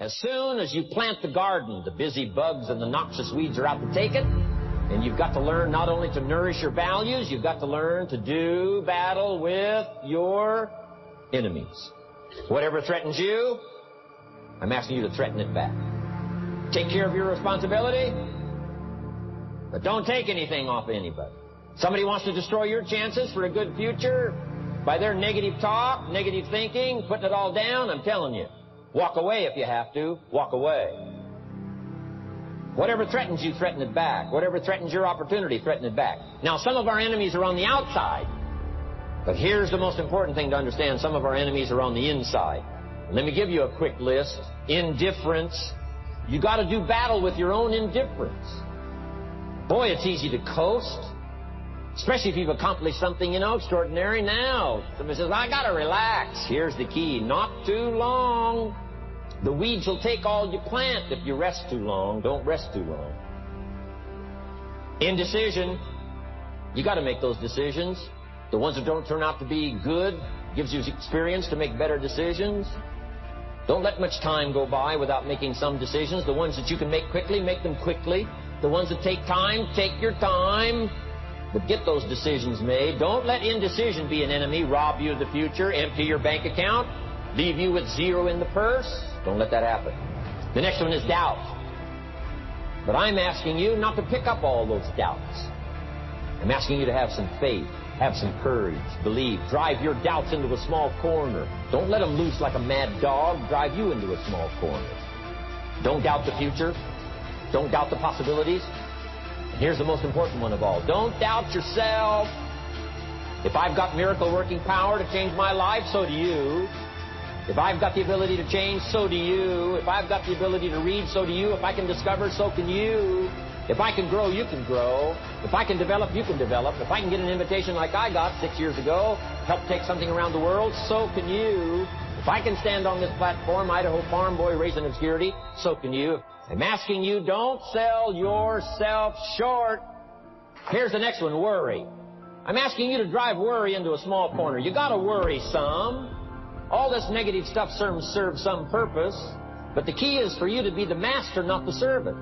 As soon as you plant the garden, the busy bugs and the noxious weeds are out to take it. And you've got to learn not only to nourish your values, you've got to learn to do battle with your enemies. Whatever threatens you, I'm asking you to threaten it back. Take care of your responsibility, but don't take anything off of anybody. Somebody wants to destroy your chances for a good future by their negative talk, negative thinking, putting it all down. I'm telling you, walk away if you have to. Walk away. Whatever threatens you, threaten it back. Whatever threatens your opportunity, threaten it back. Now, some of our enemies are on the outside, but here's the most important thing to understand. Some of our enemies are on the inside. Let me give you a quick list. Indifference. You got to do battle with your own indifference. Boy, it's easy to coast, especially if you've accomplished something, extraordinary. Now, somebody says, I got to relax. Here's the key. Not too long. The weeds will take all you plant if you rest too long. Don't rest too long. Indecision. You got to make those decisions. The ones that don't turn out to be good gives you experience to make better decisions. Don't let much time go by without making some decisions. The ones that you can make quickly, make them quickly. The ones that take time, take your time. But get those decisions made. Don't let indecision be an enemy, rob you of the future, empty your bank account, leave you with zero in the purse. Don't let that happen. The next one is doubt. But I'm asking you not to pick up all those doubts. I'm asking you to have some faith, have some courage, believe. Drive your doubts into a small corner. Don't let them loose like a mad dog. Drive you into a small corner. Don't doubt the future. Don't doubt the possibilities. And here's the most important one of all. Don't doubt yourself. If I've got miracle-working power to change my life, so do you. If I've got the ability to change, so do you. If I've got the ability to read, so do you. If I can discover, so can you. If I can grow, you can grow. If I can develop, you can develop. If I can get an invitation like I got 6 years ago, help take something around the world, so can you. If I can stand on this platform, Idaho farm boy raised in obscurity, so can you. I'm asking you, don't sell yourself short. Here's the next one, worry. I'm asking you to drive worry into a small corner. You got to worry some. All this negative stuff serves some purpose, but the key is for you to be the master, not the servant.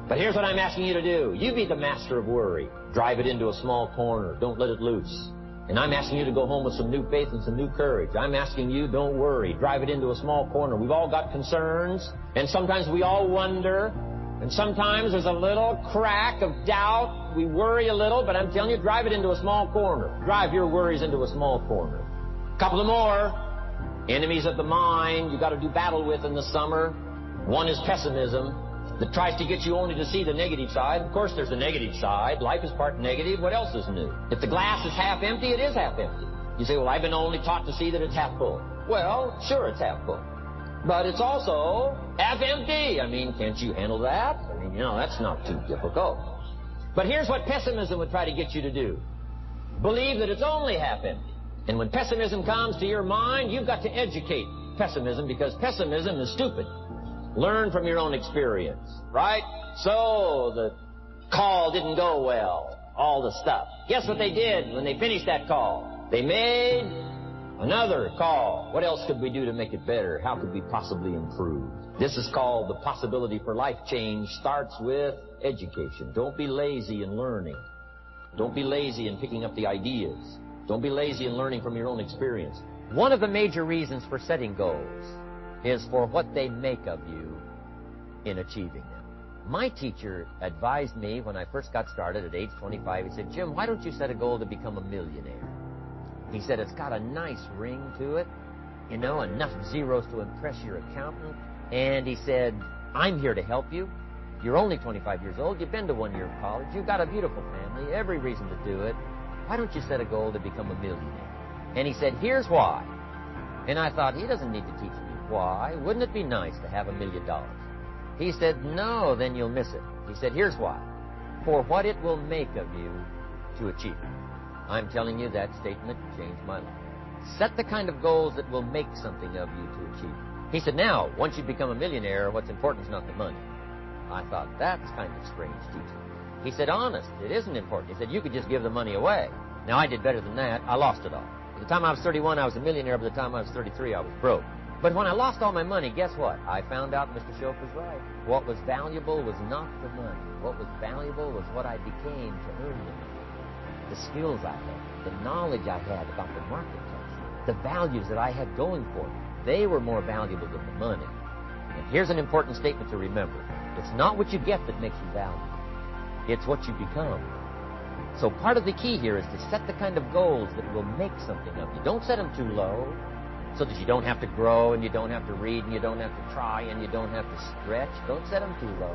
But here's what I'm asking you to do. You be the master of worry. Drive it into a small corner. Don't let it loose. And I'm asking you to go home with some new faith and some new courage. I'm asking you, don't worry. Drive it into a small corner. We've all got concerns, and sometimes we all wonder, and sometimes there's a little crack of doubt. We worry a little, but I'm telling you, drive it into a small corner. Drive your worries into a small corner. A couple of more. Enemies of the mind you got to do battle with in the summer. One is pessimism that tries to get you only to see the negative side. Of course, there's the negative side. Life is part negative. What else is new? If the glass is half empty, it is half empty. You say, well, I've been only taught to see that it's half full. Well, sure, it's half full. But it's also half empty. I mean, can't you handle that? I mean, that's not too difficult. But here's what pessimism would try to get you to do. Believe that it's only half empty. And when pessimism comes to your mind, you've got to educate pessimism, because pessimism is stupid. Learn from your own experience, right? So the call didn't go well, all the stuff. Guess what they did when they finished that call? They made another call. What else could we do to make it better? How could we possibly improve? This is called the possibility for life change. Starts with education. Don't be lazy in learning. Don't be lazy in picking up the ideas. Don't be lazy in learning from your own experience. One of the major reasons for setting goals is for what they make of you in achieving them. My teacher advised me when I first got started at age 25, he said, Jim, why don't you set a goal to become a millionaire? He said, it's got a nice ring to it, enough zeros to impress your accountant. And he said, I'm here to help you. You're only 25 years old. You've been to 1 year of college. You've got a beautiful family, every reason to do it. Why don't you set a goal to become a millionaire? And he said, here's why. And I thought, he doesn't need to teach me why. Wouldn't it be nice to have $1 million? He said, no, then you'll miss it. He said, here's why. For what it will make of you to achieve it. I'm telling you, that statement changed my life. Set the kind of goals that will make something of you to achieve it. He said, now, once you become a millionaire, what's important is not the money. I thought, that's kind of strange teaching. He said, honest, it isn't important. He said, you could just give the money away. Now, I did better than that. I lost it all. By the time I was 31, I was a millionaire. By the time I was 33, I was broke. But when I lost all my money, guess what? I found out Mr. Shope was right. What was valuable was not the money. What was valuable was what I became to earn the money. The skills I had, the knowledge I had about the marketplace, the values that I had going for me. They were more valuable than the money. And here's an important statement to remember. It's not what you get that makes you valuable. It's what you become. So part of the key here is to set the kind of goals that will make something of you. Don't set them too low so that you don't have to grow and you don't have to read and you don't have to try and you don't have to stretch. Don't set them too low.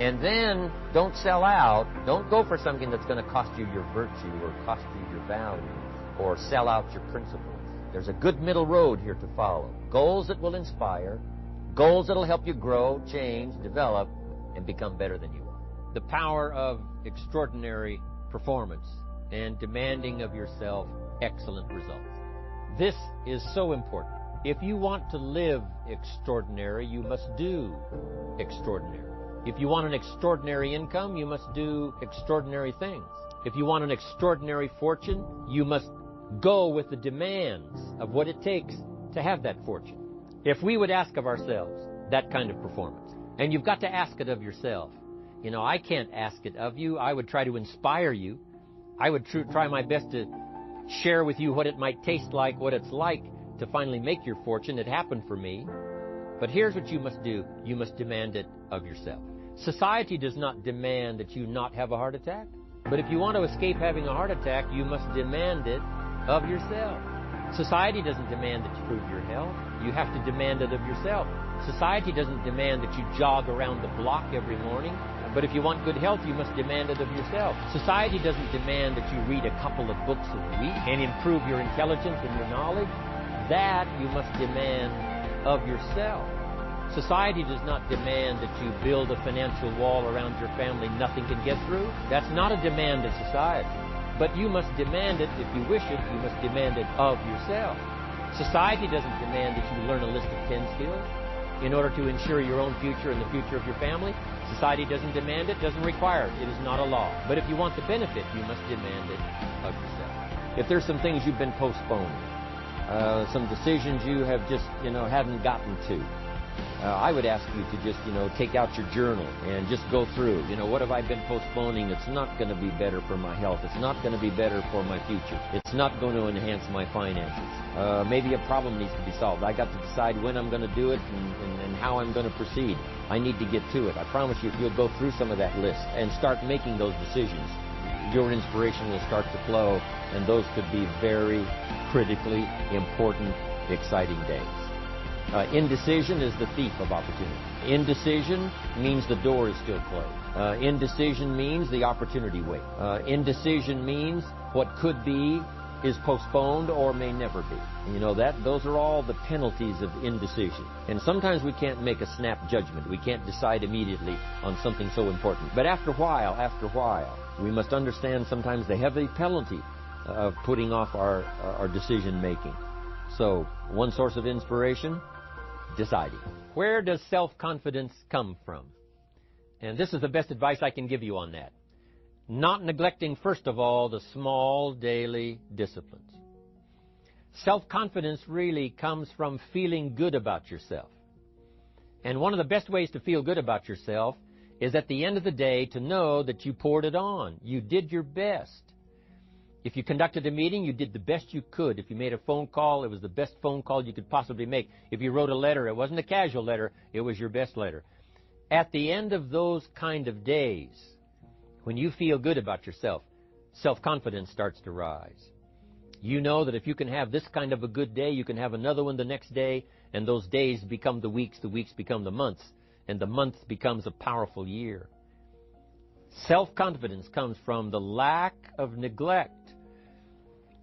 And then don't sell out. Don't go for something that's going to cost you your virtue or cost you your values or sell out your principles. There's a good middle road here to follow. Goals that will inspire, goals that will help you grow, change, develop, and become better than you are. The power of extraordinary performance and demanding of yourself excellent results. This is so important. If you want to live extraordinary, you must do extraordinary. If you want an extraordinary income, you must do extraordinary things. If you want an extraordinary fortune, you must go with the demands of what it takes to have that fortune. If we would ask of ourselves that kind of performance, and you've got to ask it of yourself. You know, I can't ask it of you. I would try to inspire you. I would try my best to share with you what it might taste like, what it's like to finally make your fortune. It happened for me. But here's what you must do. You must demand it of yourself. Society does not demand that you not have a heart attack. But if you want to escape having a heart attack, you must demand it of yourself. Society doesn't demand that you prove your health. You have to demand it of yourself. Society doesn't demand that you jog around the block every morning. But if you want good health, you must demand it of yourself. Society doesn't demand that you read a couple of books a week and improve your intelligence and your knowledge. That you must demand of yourself. Society does not demand that you build a financial wall around your family nothing can get through. That's not a demand of society. But you must demand it if you wish it. You must demand it of yourself. Society doesn't demand that you learn a list of 10 skills in order to ensure your own future and the future of your family. Society doesn't demand it, doesn't require it. It is not a law. But if you want the benefit, you must demand it of yourself. If there's some things you've been postponing, some decisions you have just, haven't gotten to, I would ask you to just, take out your journal and just go through, what have I been postponing? It's not going to be better for my health. It's not going to be better for my future. It's not going to enhance my finances. Maybe a problem needs to be solved. I got to decide when I'm going to do it and how I'm going to proceed. I need to get to it. I promise you, if you'll go through some of that list and start making those decisions, your inspiration will start to flow, and those could be very critically important, exciting days. Indecision is the thief of opportunity. Indecision means the door is still closed. Indecision means the opportunity waits. Indecision means what could be is postponed or may never be. Those are all the penalties of indecision. And sometimes we can't make a snap judgment. We can't decide immediately on something so important. But after a while, we must understand sometimes the heavy penalty of putting off our decision making. So, one source of inspiration, deciding. Where does self-confidence come from? And this is the best advice I can give you on that. Not neglecting, first of all, the small daily disciplines. Self-confidence really comes from feeling good about yourself. And one of the best ways to feel good about yourself is at the end of the day to know that you poured it on. You did your best. If you conducted a meeting, you did the best you could. If you made a phone call, it was the best phone call you could possibly make. If you wrote a letter, it wasn't a casual letter, it was your best letter. At the end of those kind of days, when you feel good about yourself, self-confidence starts to rise. You know that if you can have this kind of a good day, you can have another one the next day, and those days become the weeks become the months, and the month becomes a powerful year. Self-confidence comes from the lack of neglect.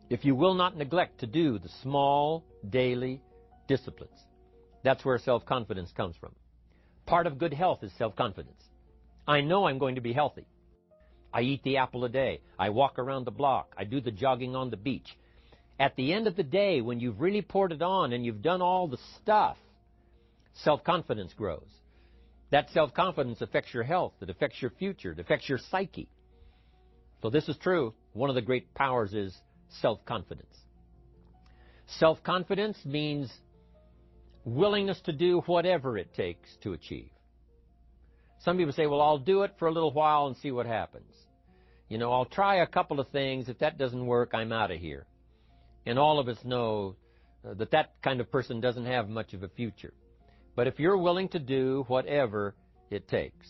If you will not neglect to do the small daily disciplines, that's where self-confidence comes from. Part of good health is self-confidence. I know I'm going to be healthy. I eat the apple a day. I walk around the block. I do the jogging on the beach. At the end of the day, when you've really poured it on and you've done all the stuff, self-confidence grows. That self-confidence affects your health. It affects your future. It affects your psyche. So this is true. One of the great powers is self-confidence. Self-confidence means willingness to do whatever it takes to achieve. Some people say, well, I'll do it for a little while and see what happens. You know, I'll try a couple of things. If that doesn't work, I'm out of here. And all of us know that that kind of person doesn't have much of a future. But if you're willing to do whatever it takes.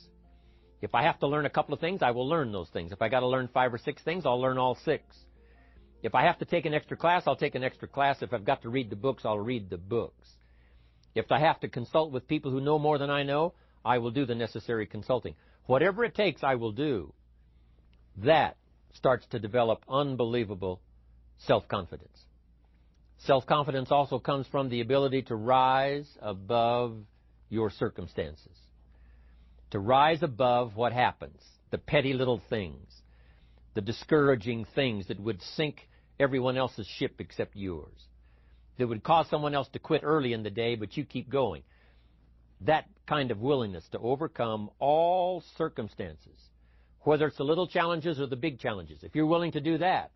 If I have to learn a couple of things, I will learn those things. If I got to learn 5 or 6 things, I'll learn all 6. If I have to take an extra class, I'll take an extra class. If I've got to read the books, I'll read the books. If I have to consult with people who know more than I know, I will do the necessary consulting. Whatever it takes, I will do. That starts to develop unbelievable self-confidence. Self-confidence also comes from the ability to rise above your circumstances. To rise above what happens, the petty little things, the discouraging things that would sink everyone else's ship except yours, that would cause someone else to quit early in the day, but you keep going. That kind of willingness to overcome all circumstances, whether it's the little challenges or the big challenges. If you're willing to do that,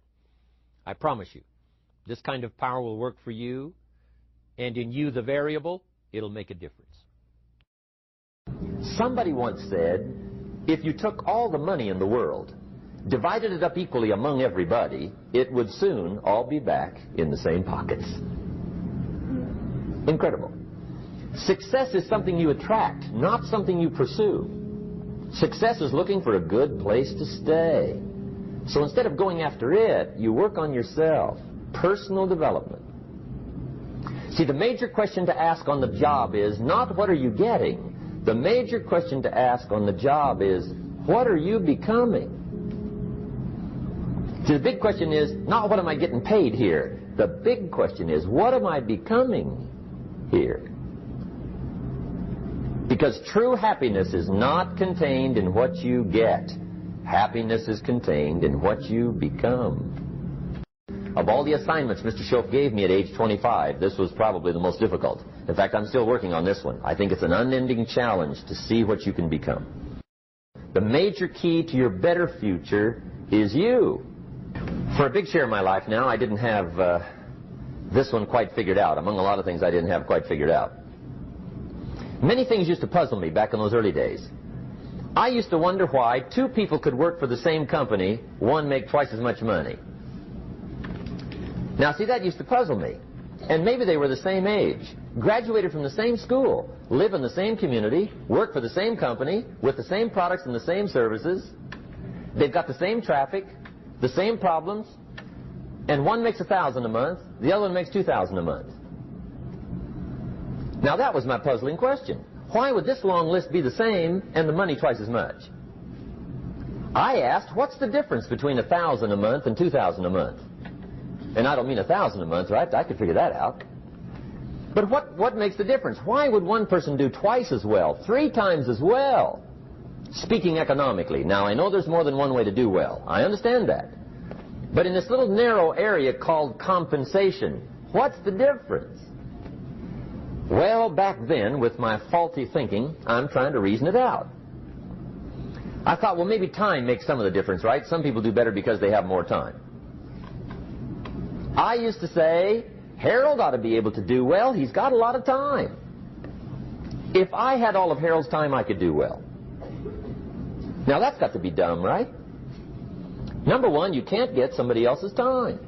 I promise you, this kind of power will work for you, and in you, the variable, it'll make a difference. Somebody once said, if you took all the money in the world, divided it up equally among everybody, it would soon all be back in the same pockets. Incredible. Success is something you attract, not something you pursue. Success is looking for a good place to stay. So instead of going after it, you work on yourself. Personal development. See, the major question to ask on the job is not what are you getting. The major question to ask on the job is what are you becoming? See, the big question is not what am I getting paid here. The big question is what am I becoming here? Because true happiness is not contained in what you get. Happiness is contained in what you become. Of all the assignments Mr. Shoaff gave me at age 25, this was probably the most difficult. In fact, I'm still working on this one. I think it's an unending challenge to see what you can become. The major key to your better future is you. For a big share of my life now, I didn't have this one quite figured out. Among a lot of things I didn't have quite figured out. Many things used to puzzle me back in those early days. I used to wonder why 2 people could work for the same company, one make twice as much money. Now, see, that used to puzzle me. And maybe they were the same age, graduated from the same school, live in the same community, work for the same company, with the same products and the same services. They've got the same traffic, the same problems, and one makes $1,000 a month, the other one makes $2,000 a month. Now, that was my puzzling question. Why would this long list be the same and the money twice as much? I asked, what's the difference between $1,000 a month and $2,000 a month? And I don't mean $1,000 a month, right? I could figure that out. But what makes the difference? Why would one person do twice as well, 3 times as well? Speaking economically. Now, I know there's more than one way to do well. I understand that. But in this little narrow area called compensation, what's the difference? Well, back then, with my faulty thinking, I'm trying to reason it out. I thought, well, maybe time makes some of the difference, right? Some people do better because they have more time. I used to say, Harold ought to be able to do well. He's got a lot of time. If I had all of Harold's time, I could do well. Now, that's got to be dumb, right? Number one, you can't get somebody else's time.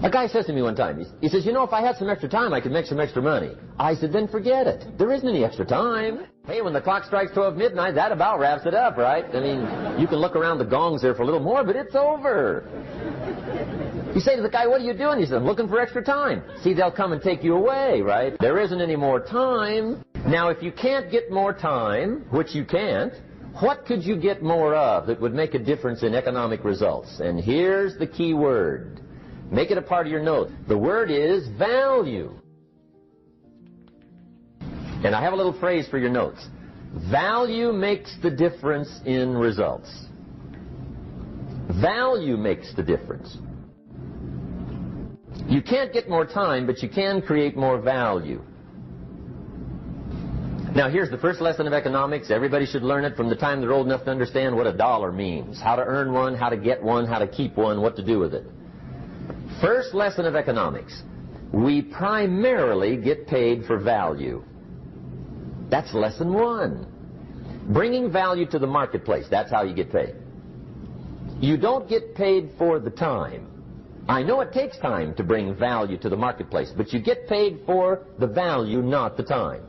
A guy says to me one time, he says, you know, if I had some extra time, I could make some extra money. I said, then forget it. There isn't any extra time. Hey, when the clock strikes 12 midnight, that about wraps it up, right? I mean, you can look around the gongs there for a little more, but it's over. You say to the guy, what are you doing? He says, I'm looking for extra time. See, they'll come and take you away, right? There isn't any more time. Now, if you can't get more time, which you can't, what could you get more of that would make a difference in economic results? And here's the key word. Make it a part of your note. The word is value. And I have a little phrase for your notes. Value makes the difference in results. Value makes the difference. You can't get more time, but you can create more value. Now, here's the first lesson of economics. Everybody should learn it from the time they're old enough to understand what a dollar means. How to earn one, how to get one, how to keep one, what to do with it. First lesson of economics. we primarily get paid for value. That's lesson one. Bringing value to the marketplace, that's how you get paid. You don't get paid for the time. I know it takes time to bring value to the marketplace, but you get paid for the value, not the time.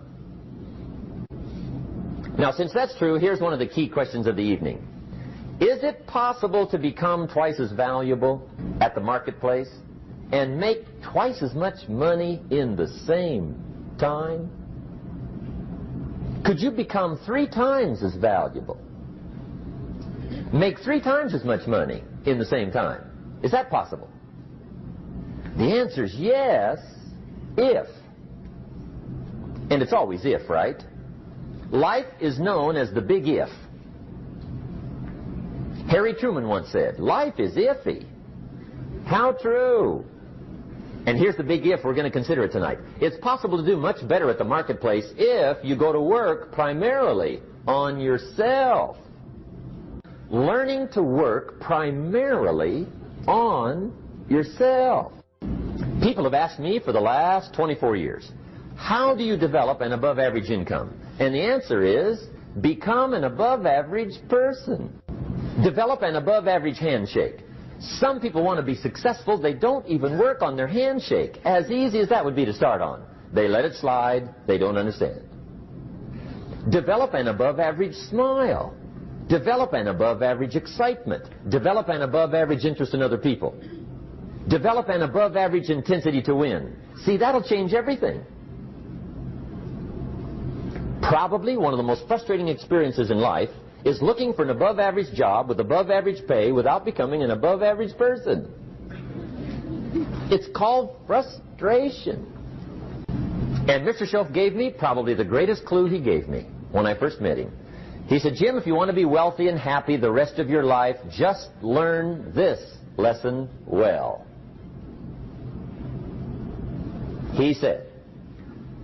Now, since that's true, here's one of the key questions of the evening. Is it possible to become twice as valuable at the marketplace and make twice as much money in the same time? Could you become 3 times as valuable? Make 3 times as much money in the same time? Is that possible? The answer is yes, if. And it's always if, right? Life is known as the big if. Harry Truman once said, life is iffy. How true. And here's the big if we're going to consider it tonight. It's possible to do much better at the marketplace if you go to work primarily on yourself. Learning to work primarily on yourself. People have asked me for the last 24 years, how do you develop an above-average income? And the answer is, become an above-average person. Develop an above-average handshake. Some people want to be successful, they don't even work on their handshake. As easy as that would be to start on. They let it slide, they don't understand. Develop an above-average smile. Develop an above-average excitement. Develop an above-average interest in other people. Develop an above-average intensity to win. See, that'll change everything. Probably one of the most frustrating experiences in life is looking for an above-average job with above-average pay without becoming an above-average person. It's called frustration. And Mr. Schoaf gave me probably the greatest clue he gave me when I first met him. He said, Jim, if you want to be wealthy and happy the rest of your life, just learn this lesson well. He said,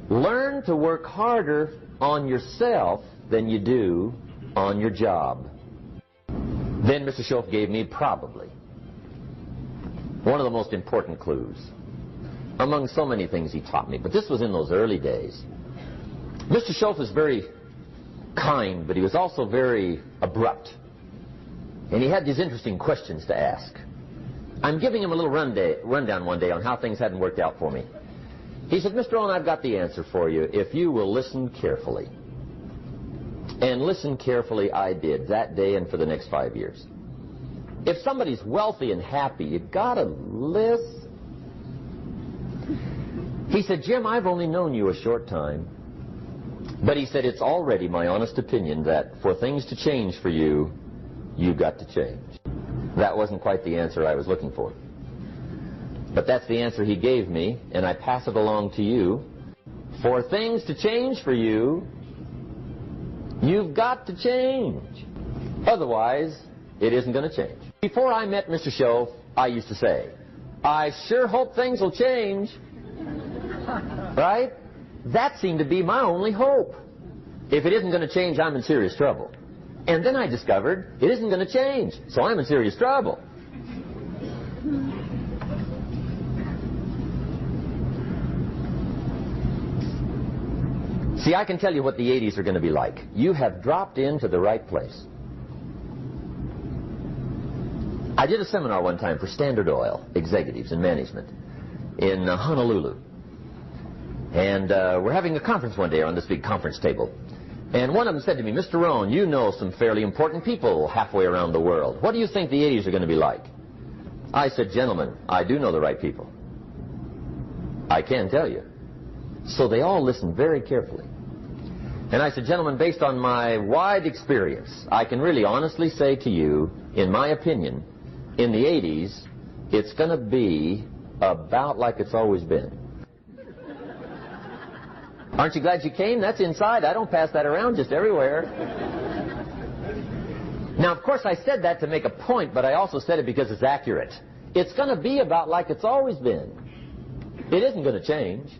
learn to work harder on yourself than you do on your job. Then Mr. Schoaf gave me probably one of the most important clues among so many things he taught me, but this was in those early days. Mr. Schoaf was very kind, but he was also very abrupt. And he had these interesting questions to ask. I'm giving him a little rundown one day on how things hadn't worked out for me. He said, Mr. Rohn, I've got the answer for you if you will listen carefully. And listen carefully I did that day and for the next 5 years. If somebody's wealthy and happy, you've got to listen. He said, Jim, I've only known you a short time. But he said, it's already my honest opinion that for things to change for you, you've got to change. That wasn't quite the answer I was looking for. But that's the answer he gave me, and I pass it along to you. For things to change for you, you've got to change. Otherwise, it isn't going to change. Before I met Mr. Schoaf, I used to say, I sure hope things will change. Right? That seemed to be my only hope. If it isn't going to change, I'm in serious trouble. And then I discovered it isn't going to change, so I'm in serious trouble. See, I can tell you what the 80s are going to be like. You have dropped into the right place. I did a seminar one time for Standard Oil executives and management in Honolulu. And we're having a conference one day on this big conference table. And one of them said to me, Mr. Rohn, you know some fairly important people halfway around the world. What do you think the 80s are going to be like? I said, gentlemen, I do know the right people. I can tell you. So they all listened very carefully. And I said, gentlemen, based on my wide experience, I can really honestly say to you, in my opinion, in the 80s, it's going to be about like it's always been. Aren't you glad you came? That's inside. I don't pass that around just everywhere. Now, of course, I said that to make a point, but I also said it because it's accurate. It's going to be about like it's always been. It isn't going to change.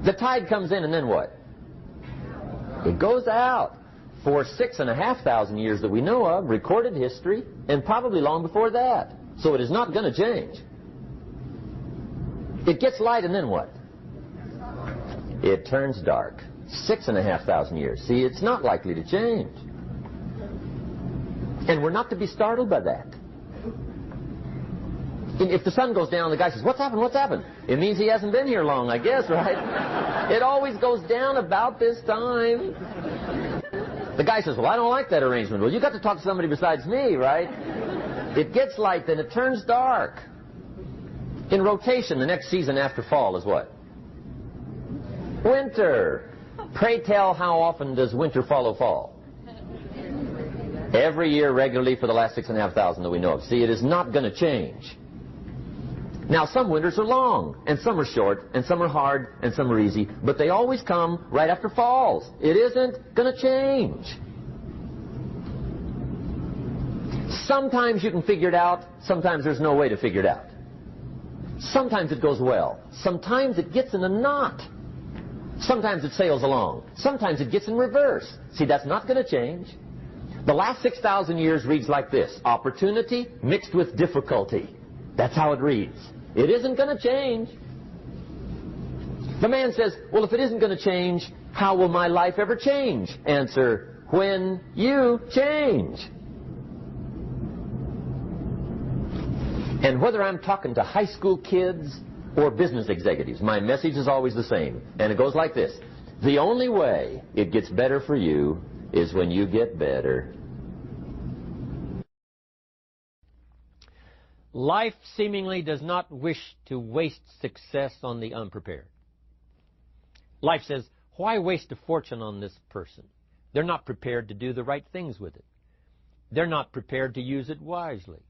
The tide comes in and then what? It goes out. For 6,500 years that we know of, recorded history, and probably long before that. So it is not going to change. It gets light, and then what? It turns dark. 6,500 years. See, it's not likely to change. And we're not to be startled by that. If the sun goes down, the guy says, "What's happened? What's happened?" It means he hasn't been here long, I guess, right? It always goes down about this time. The guy says, "Well, I don't like that arrangement." Well, you got to talk to somebody besides me, right? It gets light, then it turns dark. In rotation, the next season after fall is what? Winter. Pray tell, how often does winter follow fall? Every year regularly for the last 6,500 that we know of. See, it is not going to change. Now, some winters are long, and some are short, and some are hard, and some are easy, but they always come right after falls. It isn't going to change. Sometimes you can figure it out, sometimes there's no way to figure it out. Sometimes it goes well, sometimes it gets in a knot. Sometimes it sails along, sometimes it gets in reverse. See, that's not going to change. The last 6,000 years reads like this: opportunity mixed with difficulty. That's how it reads. It isn't going to change. The man says, "Well, if it isn't going to change, how will my life ever change?" Answer, when you change. And whether I'm talking to high school kids or business executives, my message is always the same. And it goes like this: the only way it gets better for you is when you get better. Life seemingly does not wish to waste success on the unprepared. Life says, why waste a fortune on this person? They're not prepared to do the right things with it. They're not prepared to use it wisely.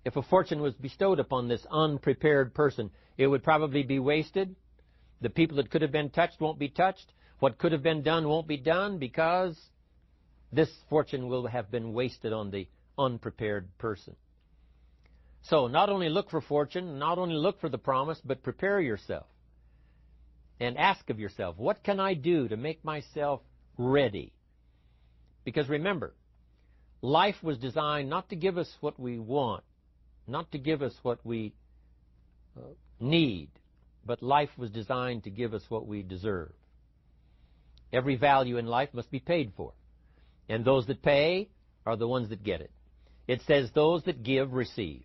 If a fortune was bestowed upon this unprepared person, it would probably be wasted. The people that could have been touched won't be touched. What could have been done won't be done, because this fortune will have been wasted on the unprepared person. So not only look for fortune, not only look for the promise, but prepare yourself. And ask of yourself, what can I do to make myself ready? Because remember, life was designed not to give us what we want, not to give us what we need, but life was designed to give us what we deserve. Every value in life must be paid for. And those that pay are the ones that get it. It says those that give receive.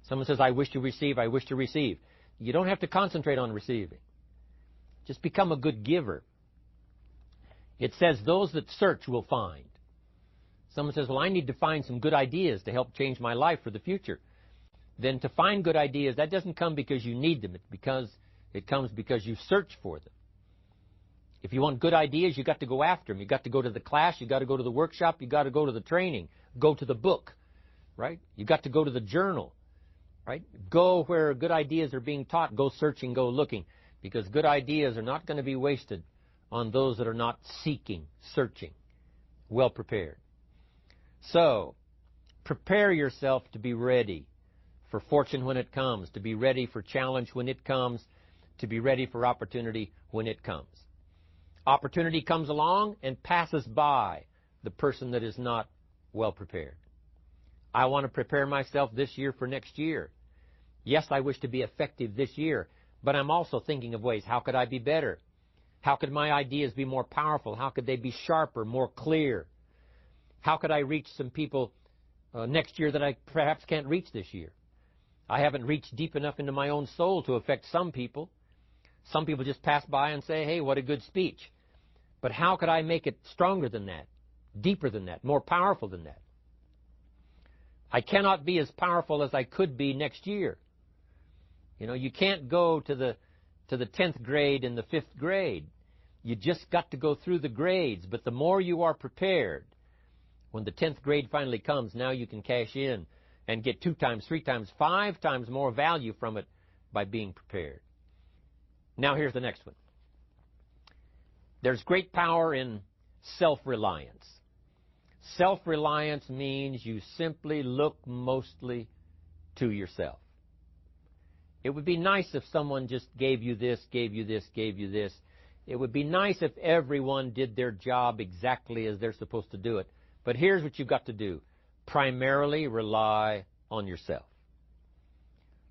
Someone says, "I wish to receive, I wish to receive." You don't have to concentrate on receiving. Just become a good giver. It says those that search will find. Someone says, "Well, I need to find some good ideas to help change my life for the future." Then to find good ideas, that doesn't come because you need them. It comes because you search for them. If you want good ideas, you've got to go after them. You've got to go to the class. You've got to go to the workshop. You've got to go to the training. Go to the book, right? You've got to go to the journal, right? Go where good ideas are being taught. Go searching, go looking, because good ideas are not going to be wasted on those that are not seeking, searching, well prepared. So, prepare yourself to be ready for fortune when it comes, to be ready for challenge when it comes, to be ready for opportunity when it comes. Opportunity comes along and passes by the person that is not well prepared. I want to prepare myself this year for next year. Yes, I wish to be effective this year, but I'm also thinking of ways, how could I be better? How could my ideas be more powerful? How could they be sharper, more clear? How could I reach some people next year that I perhaps can't reach this year? I haven't reached deep enough into my own soul to affect some people. Some people just pass by and say, "Hey, what a good speech." But how could I make it stronger than that, deeper than that, more powerful than that? I cannot be as powerful as I could be next year. You know, you can't go to the 10th grade in the 5th grade. You just got to go through the grades. But the more you are prepared, when the 10th grade finally comes, now you can cash in and get 2 times, 3 times, 5 times more value from it by being prepared. Now here's the next one. There's great power in self-reliance. Self-reliance means you simply look mostly to yourself. It would be nice if someone just gave you this, gave you this, gave you this. It would be nice if everyone did their job exactly as they're supposed to do it. But here's what you've got to do. Primarily rely on yourself.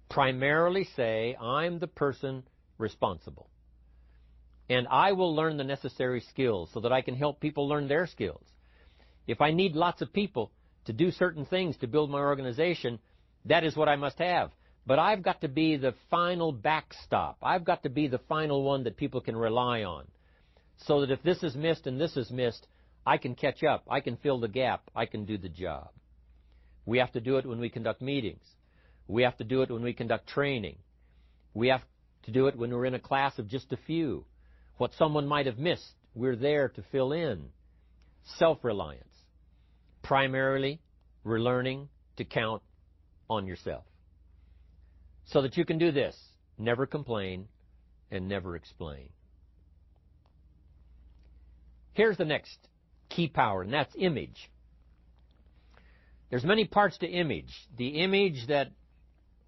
Primarily say, I'm the person responsible. And I will learn the necessary skills so that I can help people learn their skills. If I need lots of people to do certain things to build my organization, that is what I must have. But I've got to be the final backstop. I've got to be the final one that people can rely on. So that if this is missed and this is missed, I can catch up. I can fill the gap. I can do the job. We have to do it when we conduct meetings. We have to do it when we conduct training. We have to do it when we're in a class of just a few. What someone might have missed, we're there to fill in. Self-reliance. Primarily, we're learning to count on yourself. So that you can do this, never complain and never explain. Here's the next key power, and that's image. There's many parts to image. The image that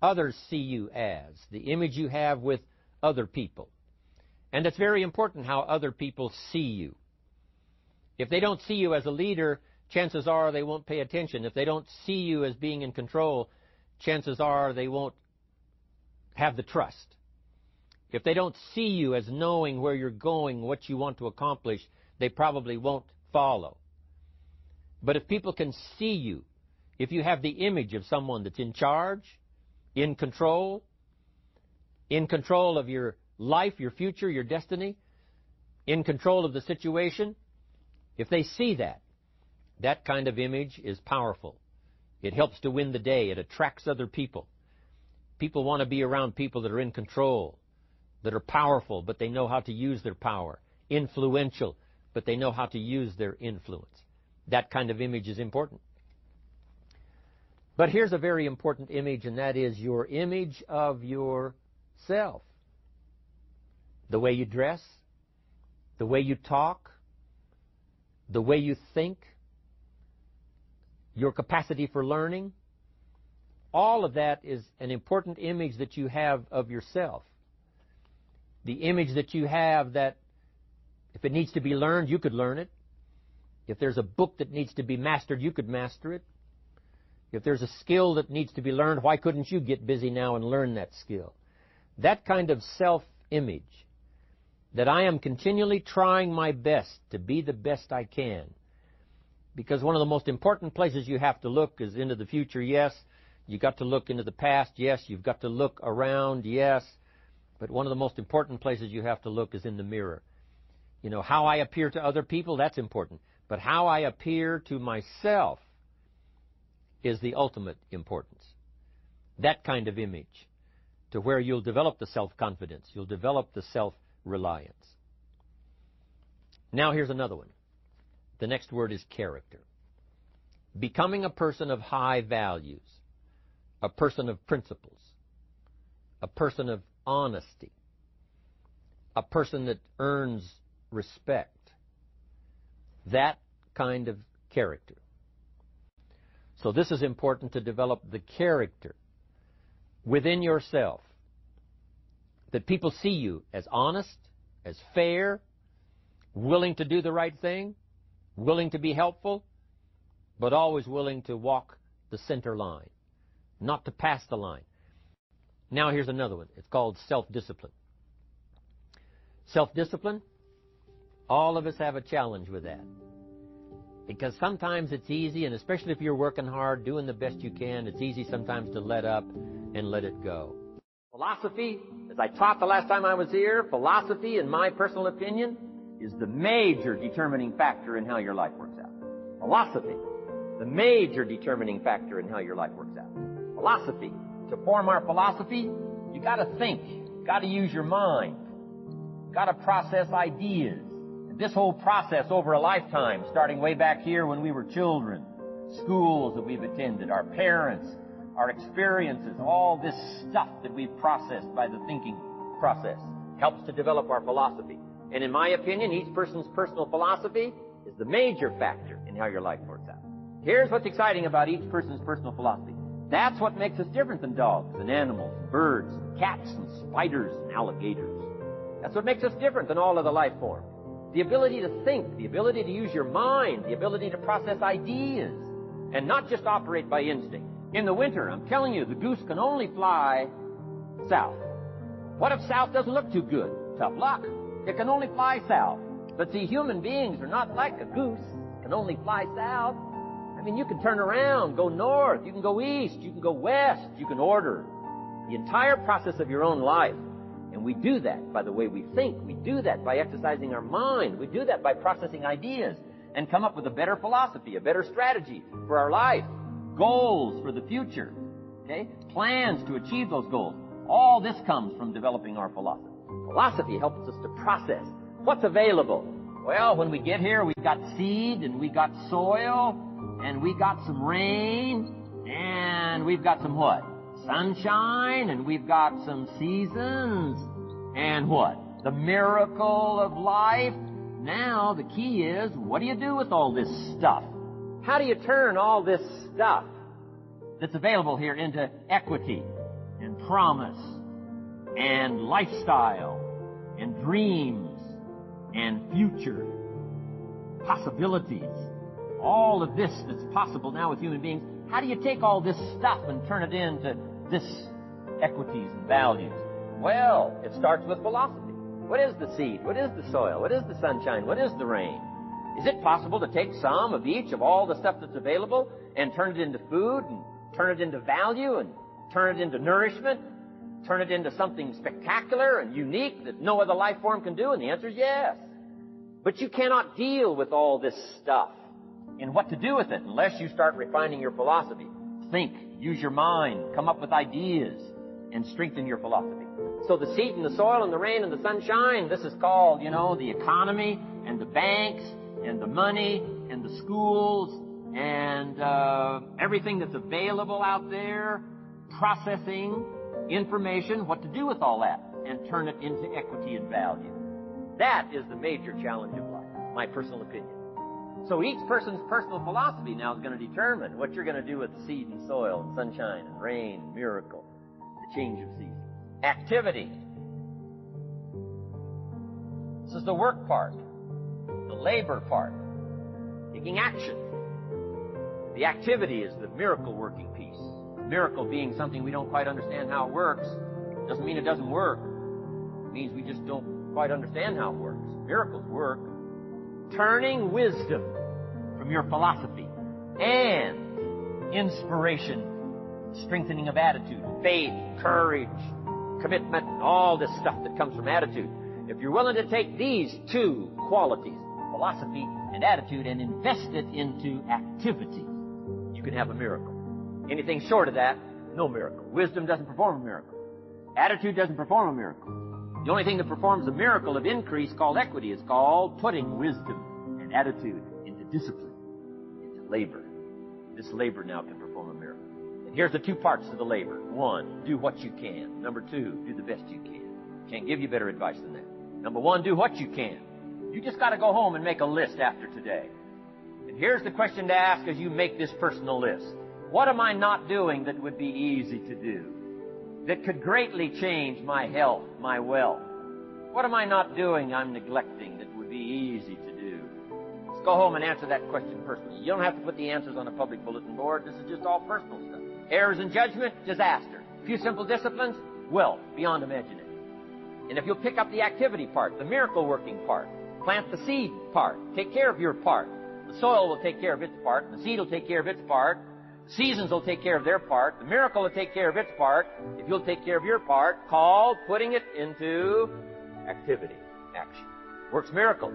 others see you as, the image you have with other people. And it's very important how other people see you. If they don't see you as a leader, chances are they won't pay attention. If they don't see you as being in control, chances are they won't have the trust. If they don't see you as knowing where you're going, what you want to accomplish, they probably won't follow. But if people can see you, if you have the image of someone that's in charge, in control of your life, your future, your destiny, in control of the situation, if they see that, that kind of image is powerful. It helps to win the day. It attracts other people. People want to be around people that are in control, that are powerful, but they know how to use their power, influential, but they know how to use their influence. That kind of image is important. But here's a very important image, and that is your image of yourself. The way you dress, the way you talk, the way you think, your capacity for learning, all of that is an important image that you have of yourself. The image that you have that if it needs to be learned, you could learn it. If there's a book that needs to be mastered, you could master it. If there's a skill that needs to be learned, why couldn't you get busy now and learn that skill? That kind of self-image, that I am continually trying my best to be the best I can. Because one of the most important places you have to look is into the future, yes. You've got to look into the past, yes. You've got to look around, yes. But one of the most important places you have to look is in the mirror. You know, how I appear to other people, that's important. But how I appear to myself is the ultimate importance. That kind of image, to where you'll develop the self-confidence, you'll develop the self-reliance. Now here's another one. The next word is character. Becoming a person of high values, a person of principles, a person of honesty, a person that earns respect. That kind of character. So this is important to develop the character within yourself, that people see you as honest, as fair, willing to do the right thing, willing to be helpful, but always willing to walk the center line, not to pass the line. Now here's another one. It's called self-discipline. Self-discipline, all of us have a challenge with that. Because sometimes it's easy, and especially if you're working hard, doing the best you can, it's easy sometimes to let up and let it go. Philosophy, as I taught the last time I was here, philosophy, in my personal opinion, is the major determining factor in how your life works out. Philosophy, the major determining factor in how your life works out. Philosophy. To form our philosophy, you got to think. You got to use your mind. You got to process ideas. This whole process over a lifetime, starting way back here when we were children, schools that we've attended, our parents, our experiences, all this stuff that we've processed by the thinking process helps to develop our philosophy. And in my opinion, each person's personal philosophy is the major factor in how your life works out. Here's what's exciting about each person's personal philosophy. That's what makes us different than dogs and animals, and birds, and cats, and spiders, and alligators. That's what makes us different than all other life forms. The ability to think, the ability to use your mind, the ability to process ideas, and not just operate by instinct. In the winter, I'm telling you, the goose can only fly south. What if south doesn't look too good? Tough luck. It can only fly south. But see, human beings are not like a goose. It can only fly south. I mean, you can turn around, go north, you can go east, you can go west, you can order the entire process of your own life. And we do that by the way we think. We do that by exercising our mind. We do that by processing ideas and come up with a better philosophy, a better strategy for our life, goals for the future, okay? Plans to achieve those goals. All this comes from developing our philosophy. Philosophy helps us to process what's available. Well, when we get here, we've got seed, and we got soil, and we got some rain, and we've got some what? Sunshine, and we've got some seasons, and what? The miracle of life. Now, the key is, what do you do with all this stuff? How do you turn all this stuff that's available here into equity and promise and lifestyle and dreams and future possibilities? All of this that's possible now with human beings, how do you take all this stuff and turn it into this equities and values? Well, it starts with philosophy. What is the seed? What is the soil? What is the sunshine? What is the rain? Is it possible to take some of each of all the stuff that's available and turn it into food and turn it into value and turn it into nourishment, turn it into something spectacular and unique that no other life form can do? And the answer is yes. But you cannot deal with all this stuff and what to do with it unless you start refining your philosophy. Think, use your mind, come up with ideas, and strengthen your philosophy. So the seed and the soil and the rain and the sunshine, this is called, the economy and the banks and the money and the schools and everything that's available out there, processing information, what to do with all that, and turn it into equity and value. That is the major challenge of life, my personal opinion. So each person's personal philosophy now is going to determine what you're going to do with seed and soil and sunshine and rain and miracle, the change of season. Activity. This is the work part, the labor part, taking action. The activity is the miracle working piece. Miracle being something we don't quite understand how it works. Doesn't mean it doesn't work. It means we just don't quite understand how it works. Miracles work. Turning wisdom from your philosophy and inspiration, strengthening of attitude, faith, courage, commitment, all this stuff that comes from attitude. If you're willing to take these two qualities, philosophy and attitude, and invest it into activity, you can have a miracle. Anything short of that, no miracle. Wisdom doesn't perform a miracle. Attitude doesn't perform a miracle. The only thing that performs a miracle of increase called equity is called putting wisdom and attitude into discipline, into labor. This labor now can perform a miracle. And here's the two parts to the labor. One, do what you can. Number two, do the best you can. Can't give you better advice than that. Number one, do what you can. You just got to go home and make a list after today. And here's the question to ask as you make this personal list. What am I not doing that would be easy to do? That could greatly change my health, my wealth? What am I not doing I'm neglecting that would be easy to do? Let's go home and answer that question personally. You don't have to put the answers on a public bulletin board. This is just all personal stuff. Errors in judgment, disaster. A few simple disciplines, wealth beyond imagining. And if you'll pick up the activity part, the miracle working part, plant the seed part, take care of your part. The soil will take care of its part. The seed will take care of its part. Seasons will take care of their part. The miracle will take care of its part. If you'll take care of your part, called putting it into activity, action. Works miracles,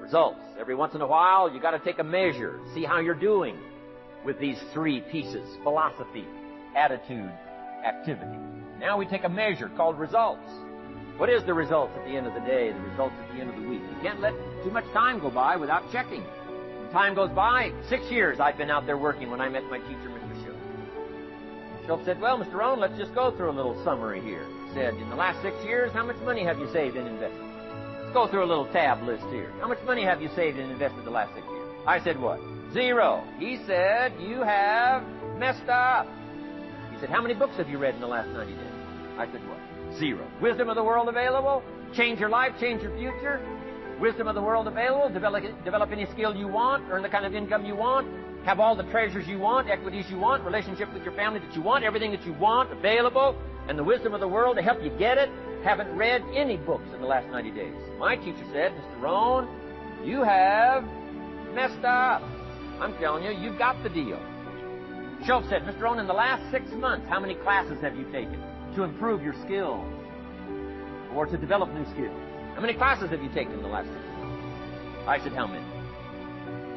results. Every once in a while, you got to take a measure, see how you're doing with these three pieces: philosophy, attitude, activity. Now we take a measure called results. What is the results at the end of the day, the results at the end of the week? You can't let too much time go by without checking. Time goes by. 6 years I've been out there working when I met my teacher, Mr. Schultz. Schultz said, well, Mr. Rohn, let's just go through a little summary here. He said, in the last 6 years, how much money have you saved and invested? Let's go through a little tab list here. How much money have you saved and invested the last 6 years? I said, what? 0. He said, you have messed up. He said, how many books have you read in the last 90 days? I said, what? 0. Wisdom of the world available? Change your life, change your future? Wisdom of the world available, develop any skill you want, earn the kind of income you want, have all the treasures you want, equities you want, relationship with your family that you want, everything that you want available, and the wisdom of the world to help you get it haven't read any books in the last 90 days. My teacher said, Mr. Rohn, you have messed up. I'm telling you, you've got the deal. Schultz said, Mr. Rohn, in the last 6 months, how many classes have you taken to improve your skills or to develop new skills? How many classes have you taken in the last 6 months? I said, how many?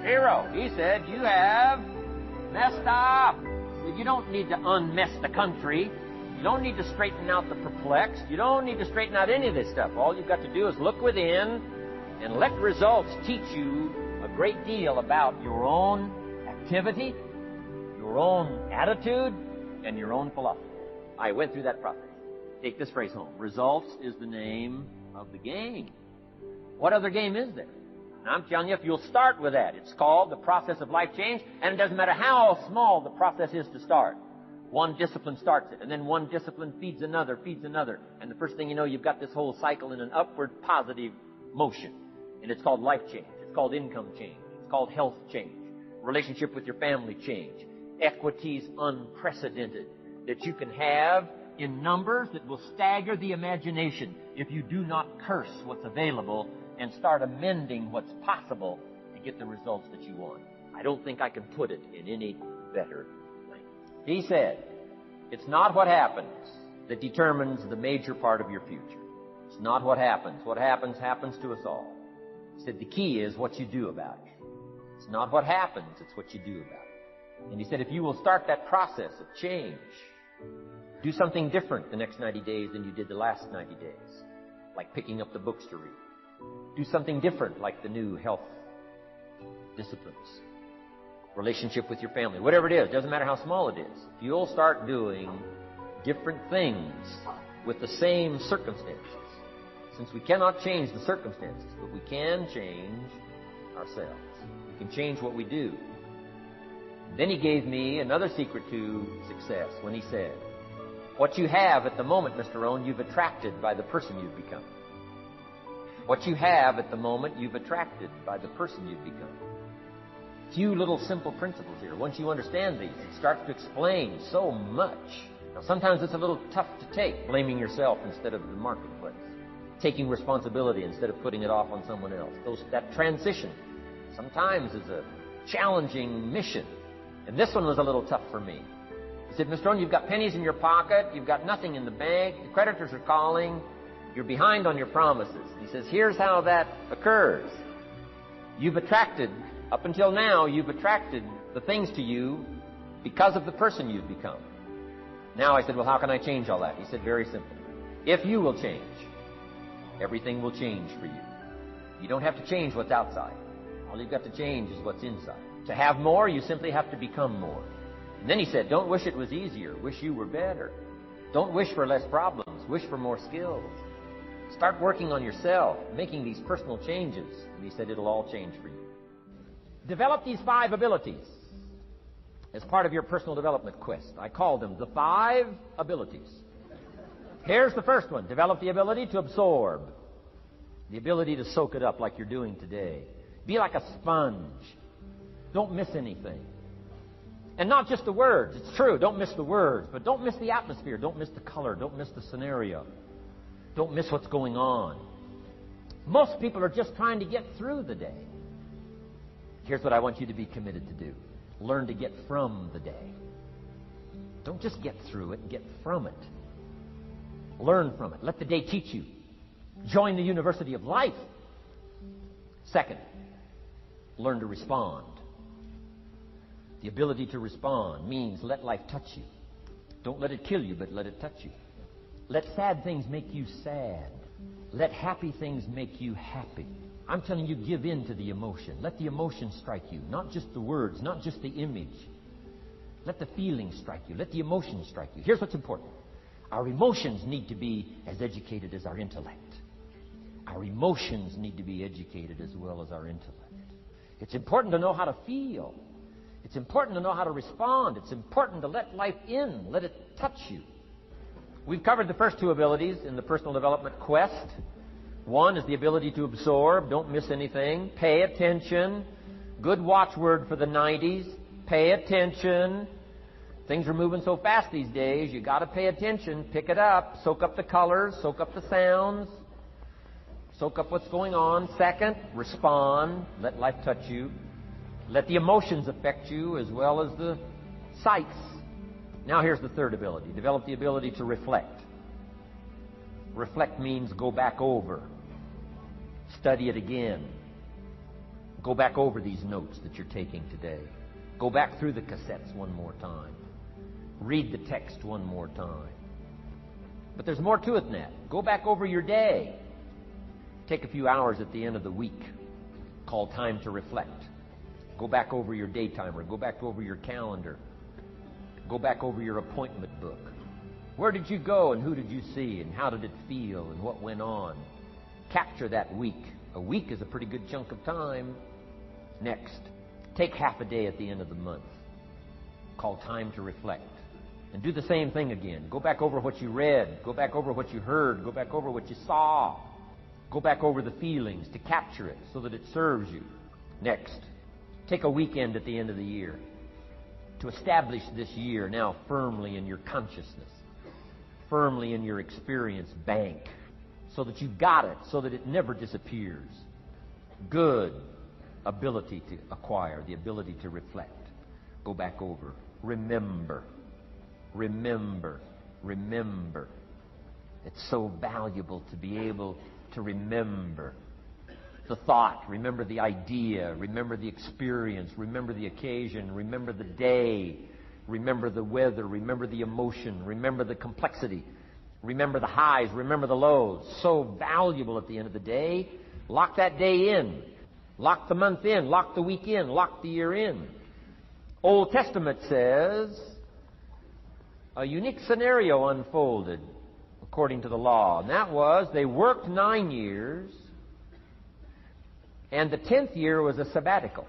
0. He said, you have messed up. You don't need to unmess the country. You don't need to straighten out the perplexed. You don't need to straighten out any of this stuff. All you've got to do is look within and let results teach you a great deal about your own activity, your own attitude, and your own philosophy. I went through that process. Take this phrase home. Results is the name of the game. What other game is there? And I'm telling you, if you'll start with that, it's called the process of life change, and it doesn't matter how small the process is to start. One discipline starts it, and then one discipline feeds another, and the first thing you know, you've got this whole cycle in an upward positive motion. And it's called life change. It's called income change. It's called health change. Relationship with your family change. Equities unprecedented that you can have in numbers that will stagger the imagination if you do not curse what's available and start amending what's possible to get the results that you want. I don't think I can put it in any better way. He said, it's not what happens that determines the major part of your future. It's not what happens. What happens, happens to us all. He said, the key is what you do about it. It's not what happens, it's what you do about it. And he said, if you will start that process of change, do something different the next 90 days than you did the last 90 days, like picking up the books to read. Do something different, like the new health disciplines, relationship with your family, whatever it is, doesn't matter how small it is. If you'll start doing different things with the same circumstances, since we cannot change the circumstances, but we can change ourselves. We can change what we do. Then he gave me another secret to success when he said, what you have at the moment, Mr. Rohn, you've attracted by the person you've become. What you have at the moment, you've attracted by the person you've become. Few little simple principles here. Once you understand these, it starts to explain so much. Now, sometimes it's a little tough to take, blaming yourself instead of the marketplace, taking responsibility instead of putting it off on someone else. That transition sometimes is a challenging mission. And this one was a little tough for me. He said, Mr. Rohn, you've got pennies in your pocket, you've got nothing in the bank, the creditors are calling, you're behind on your promises. He says, here's how that occurs. You've attracted, up until now, you've attracted the things to you because of the person you've become. Now I said, well, how can I change all that? He said, very simply. If you will change, everything will change for you. You don't have to change what's outside. All you've got to change is what's inside. To have more, you simply have to become more. And then he said, don't wish it was easier. Wish you were better. Don't wish for less problems. Wish for more skills. Start working on yourself, making these personal changes. And he said, it'll all change for you. Develop these 5 abilities as part of your personal development quest. I call them the 5 abilities. Here's the first one. Develop the ability to absorb. The ability to soak it up like you're doing today. Be like a sponge. Don't miss anything. And not just the words. It's true, don't miss the words, but don't miss the atmosphere. Don't miss the color. Don't miss the scenario. Don't miss what's going on. Most people are just trying to get through the day. Here's what I want you to be committed to do. Learn to get from the day. Don't just get through it, get from it. Learn from it. Let the day teach you. Join the University of Life. Second, learn to respond. The ability to respond means let life touch you. Don't let it kill you, but let it touch you. Let sad things make you sad. Let happy things make you happy. I'm telling you, give in to the emotion. Let the emotion strike you, not just the words, not just the image. Let the feeling strike you. Let the emotion strike you. Here's what's important. Our emotions need to be as educated as our intellect. Our emotions need to be educated as well as our intellect. It's important to know how to feel. It's important to know how to respond. It's important to let life in. Let it touch you. We've covered the first 2 abilities in the personal development quest. One is the ability to absorb. Don't miss anything. Pay attention. Good watchword for the 90s. Pay attention. Things are moving so fast these days, you got to pay attention, pick it up, soak up the colors, soak up the sounds, soak up what's going on. Second, respond. Let life touch you. Let the emotions affect you as well as the sights. Now here's the third ability. Develop the ability to reflect. Reflect means go back over. Study it again. Go back over these notes that you're taking today. Go back through the cassettes one more time. Read the text one more time. But there's more to it than that. Go back over your day. Take a few hours at the end of the week, called time to reflect. Go back over your day timer. Go back over your calendar. Go back over your appointment book. Where did you go and who did you see and how did it feel and what went on? Capture that week. A week is a pretty good chunk of time. Next, take half a day at the end of the month, called time to reflect. And do the same thing again. Go back over what you read. Go back over what you heard. Go back over what you saw. Go back over the feelings to capture it so that it serves you. Next, take a weekend at the end of the year to establish this year now firmly in your consciousness, firmly in your experience bank, so that you've got it, so that it never disappears. Good ability to acquire, the ability to reflect. Go back over. Remember. Remember. Remember. It's so valuable to be able to remember the thought, remember the idea, remember the experience, remember the occasion, remember the day, remember the weather, remember the emotion, remember the complexity, remember the highs, remember the lows. So valuable at the end of the day. Lock that day in. Lock the month in. Lock the week in. Lock the year in. Old Testament says a unique scenario unfolded according to the law. And that was they worked 9 years, and the 10th year was a sabbatical.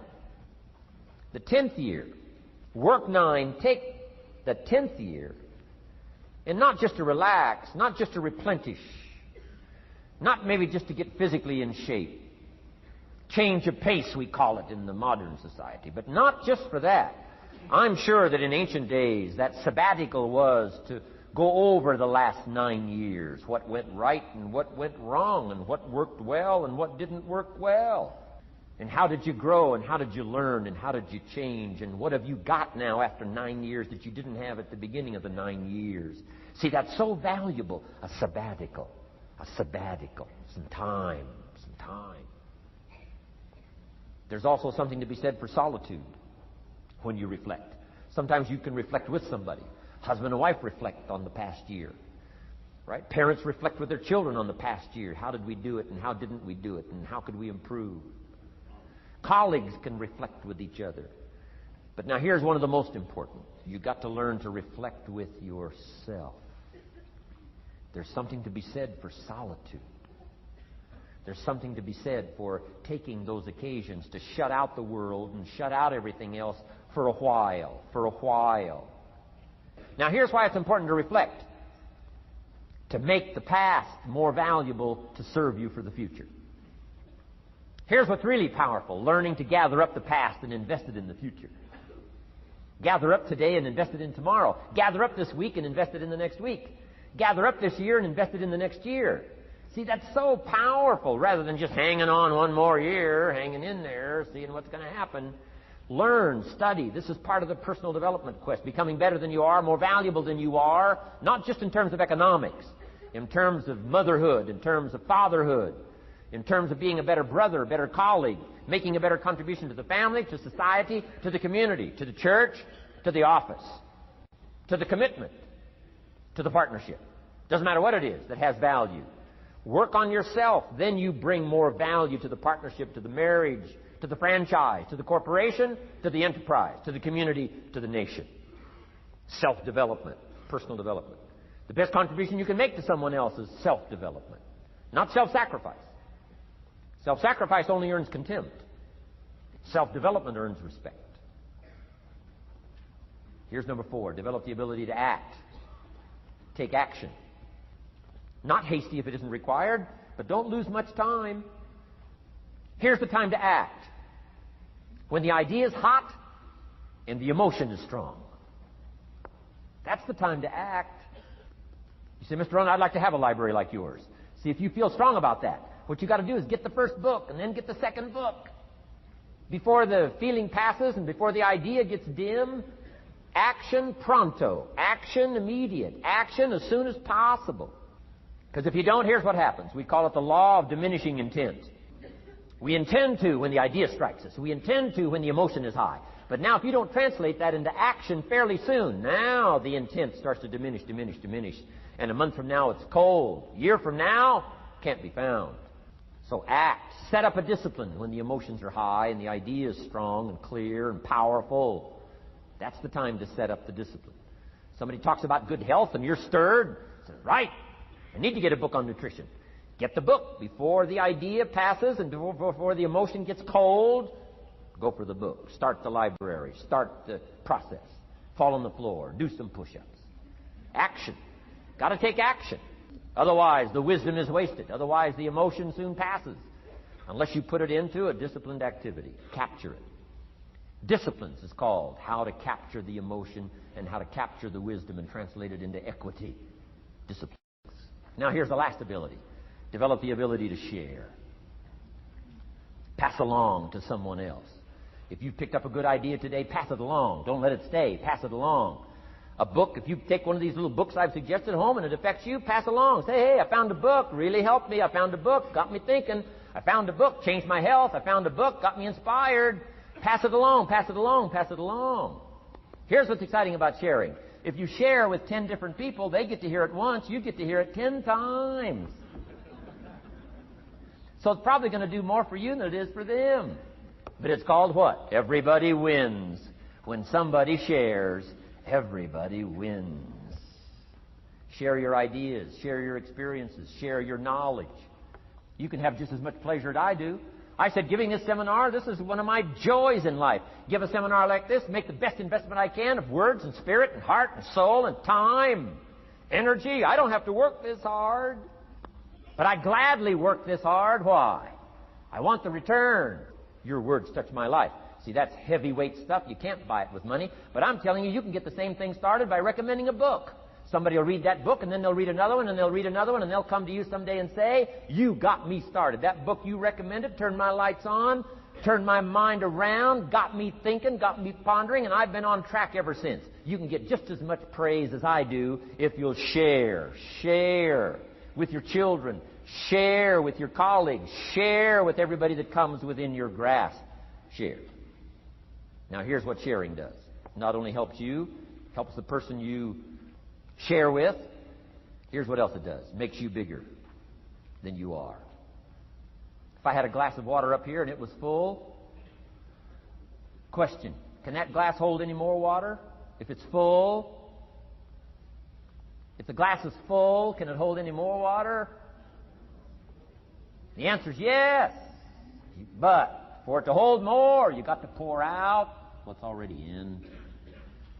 The 10th year, work 9, take the 10th year, and not just to relax, not just to replenish, not maybe just to get physically in shape. Change of pace, we call it in the modern society, but not just for that. I'm sure that in ancient days, that sabbatical was to go over the last 9 years, what went right and what went wrong, and what worked well and what didn't work well. And how did you grow, and how did you learn, and how did you change, and what have you got now after 9 years that you didn't have at the beginning of the 9 years? See, that's so valuable. A sabbatical. A sabbatical. Some time. Some time. There's also something to be said for solitude when you reflect. Sometimes you can reflect with somebody. Husband and wife reflect on the past year. Right? Parents reflect with their children on the past year. How did we do it, and how didn't we do it, and how could we improve? Colleagues can reflect with each other. But now here's one of the most important. You've got to learn to reflect with yourself. There's something to be said for solitude. There's something to be said for taking those occasions to shut out the world and shut out everything else for a while. For a while. Now here's why it's important to reflect. To make the past more valuable to serve you for the future. Here's what's really powerful. Learning to gather up the past and invest it in the future. Gather up today and invest it in tomorrow. Gather up this week and invest it in the next week. Gather up this year and invest it in the next year. See, that's so powerful, rather than just hanging on one more year, hanging in there, seeing what's going to happen. Learn, study. This is part of the personal development quest. Becoming better than you are, more valuable than you are, not just in terms of economics, in terms of motherhood, in terms of fatherhood, in terms of being a better brother, a better colleague, making a better contribution to the family, to society, to the community, to the church, to the office, to the commitment, to the partnership. Doesn't matter what it is that has value. Work on yourself, then you bring more value to the partnership, to the marriage, to the franchise, to the corporation, to the enterprise, to the community, to the nation. Self-development, personal development. The best contribution you can make to someone else is self-development, not self-sacrifice. Self-sacrifice only earns contempt. Self-development earns respect. Here's number 4. Develop the ability to act. Take action. Not hasty if it isn't required, but don't lose much time. Here's the time to act. When the idea is hot and the emotion is strong. That's the time to act. You say, Mr. Rohn, I'd like to have a library like yours. See, if you feel strong about that, what you got to do is get the first book and then get the second book. Before the feeling passes and before the idea gets dim, action pronto, action immediate, action as soon as possible. Because if you don't, here's what happens. We call it the law of diminishing intent. We intend to when the idea strikes us. We intend to when the emotion is high. But now if you don't translate that into action fairly soon, now the intent starts to diminish. And a month from now it's cold. A year from now, can't be found. So act. Set up a discipline when the emotions are high and the idea is strong and clear and powerful. That's the time to set up the discipline. Somebody talks about good health and you're stirred. Say, right, I need to get a book on nutrition. Get the book before the idea passes and before the emotion gets cold. Go for the book. Start the library. Start the process. Fall on the floor. Do some push-ups. Action. Got to take action. Otherwise, the wisdom is wasted. Otherwise, the emotion soon passes. Unless you put it into a disciplined activity. Capture it. Disciplines is called how to capture the emotion and how to capture the wisdom and translate it into equity. Disciplines. Now, here's the last ability. Develop the ability to share. Pass along to someone else. If you've picked up a good idea today, pass it along. Don't let it stay. Pass it along. A book, if you take one of these little books I've suggested at home and it affects you, pass along. Say, hey, I found a book. Really helped me. I found a book. Got me thinking. I found a book. Changed my health. I found a book. Got me inspired. Pass it along. Pass it along. Pass it along. Here's what's exciting about sharing. If you share with 10 different people, they get to hear it once. You get to hear it 10 times. So it's probably going to do more for you than it is for them. But it's called what? Everybody wins. When somebody shares, everybody wins. Share your ideas. Share your experiences. Share your knowledge. You can have just as much pleasure as I do. I said, giving this seminar, this is one of my joys in life. Give a seminar like this, make the best investment I can of words and spirit and heart and soul and time, energy. I don't have to work this hard. But I gladly work this hard. Why? I want the return. Your words touch my life. See, that's heavyweight stuff. You can't buy it with money. But I'm telling you, you can get the same thing started by recommending a book. Somebody will read that book, and then they'll read another one, and they'll read another one, and they'll come to you someday and say, you got me started. That book you recommended turned my lights on, turned my mind around, got me thinking, got me pondering, and I've been on track ever since. You can get just as much praise as I do if you'll share. Share with your children. Share with your colleagues. Share with everybody that comes within your grasp. Share. Now, here's what sharing does. Not only helps you, helps the person you share with. Here's what else it does. Makes you bigger than you are. If I had a glass of water up here and it was full, question, can that glass hold any more water? If it's full, if the glass is full, can it hold any more water? The answer is yes. But for it to hold more, you've got to pour out what's already in.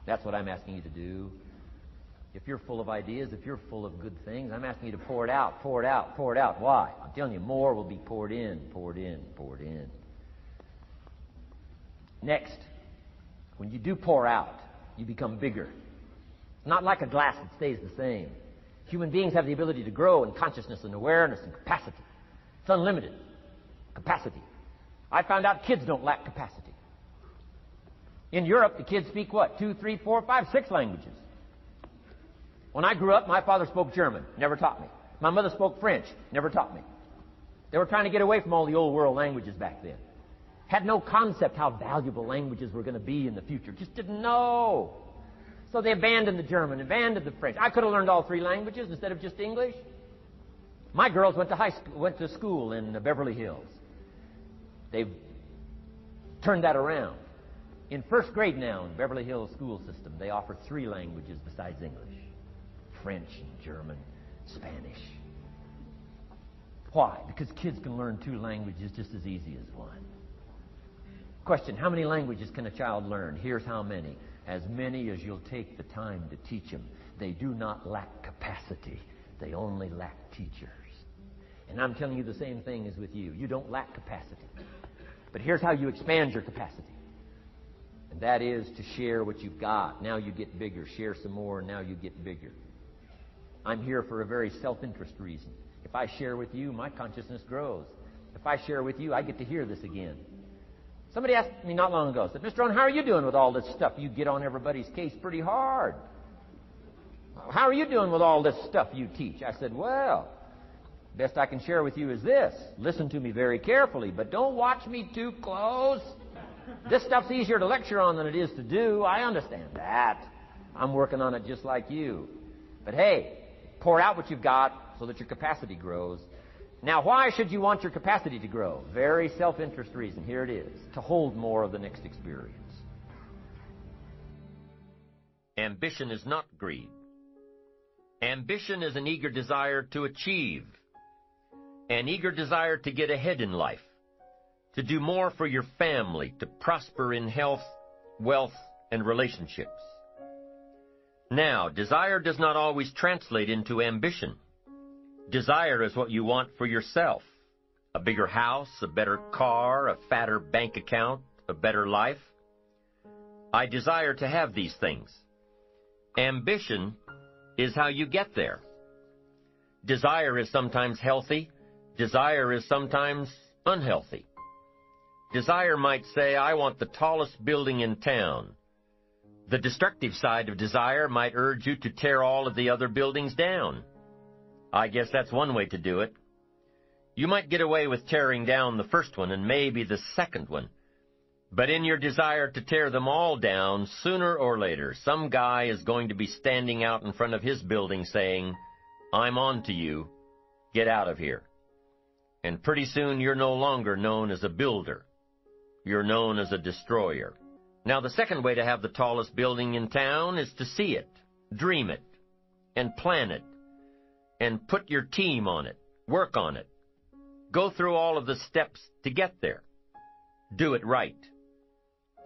That's what I'm asking you to do. If you're full of ideas, if you're full of good things, I'm asking you to pour it out, pour it out, pour it out. Why? I'm telling you, more will be poured in, poured in, poured in. Next, when you do pour out, you become bigger. Not like a glass that stays the same. Human beings have the ability to grow in consciousness and awareness and capacity. It's unlimited capacity. I found out kids don't lack capacity. In Europe, the kids speak what? 2, 3, 4, 5, 6 languages. When I grew up, my father spoke German, never taught me. My mother spoke French, never taught me. They were trying to get away from all the old world languages back then. Had no concept how valuable languages were going to be in the future. Just didn't know. So they abandoned the German, abandoned the French. I could have learned all 3 languages instead of just English. My girls went to school in Beverly Hills. They've turned that around. In first grade now in Beverly Hills school system, they offer 3 languages besides English. French, German, Spanish. Why? Because kids can learn 2 languages just as easy as one. Question, how many languages can a child learn? Here's how many. As many as you'll take the time to teach them. They do not lack capacity. They only lack teachers. And I'm telling you the same thing is with you. You don't lack capacity. But here's how you expand your capacity. And that is to share what you've got. Now you get bigger. Share some more, and now you get bigger. I'm here for a very self-interest reason. If I share with you, my consciousness grows. If I share with you, I get to hear this again. Somebody asked me not long ago, said, Mr. Rohn, how are you doing with all this stuff? You get on everybody's case pretty hard. How are you doing with all this stuff you teach? I said, well, best I can share with you is this. Listen to me very carefully, but don't watch me too close. This stuff's easier to lecture on than it is to do. I understand that. I'm working on it just like you. But hey, pour out what you've got so that your capacity grows. Now, why should you want your capacity to grow? Very self-interest reason. Here it is. To hold more of the next experience. Ambition is not greed. Ambition is an eager desire to achieve, an eager desire to get ahead in life, to do more for your family, to prosper in health, wealth, and relationships. Now, desire does not always translate into ambition. Desire is what you want for yourself. A bigger house, a better car, a fatter bank account, a better life. I desire to have these things. Ambition is how you get there. Desire is sometimes healthy. Desire is sometimes unhealthy. Desire might say, I want the tallest building in town. The destructive side of desire might urge you to tear all of the other buildings down. I guess that's one way to do it. You might get away with tearing down the first one and maybe the second one. But in your desire to tear them all down, sooner or later, some guy is going to be standing out in front of his building saying, I'm on to you. Get out of here. And pretty soon you're no longer known as a builder. You're known as a destroyer. Now, the second way to have the tallest building in town is to see it, dream it, and plan it, and put your team on it, work on it. Go through all of the steps to get there. Do it right.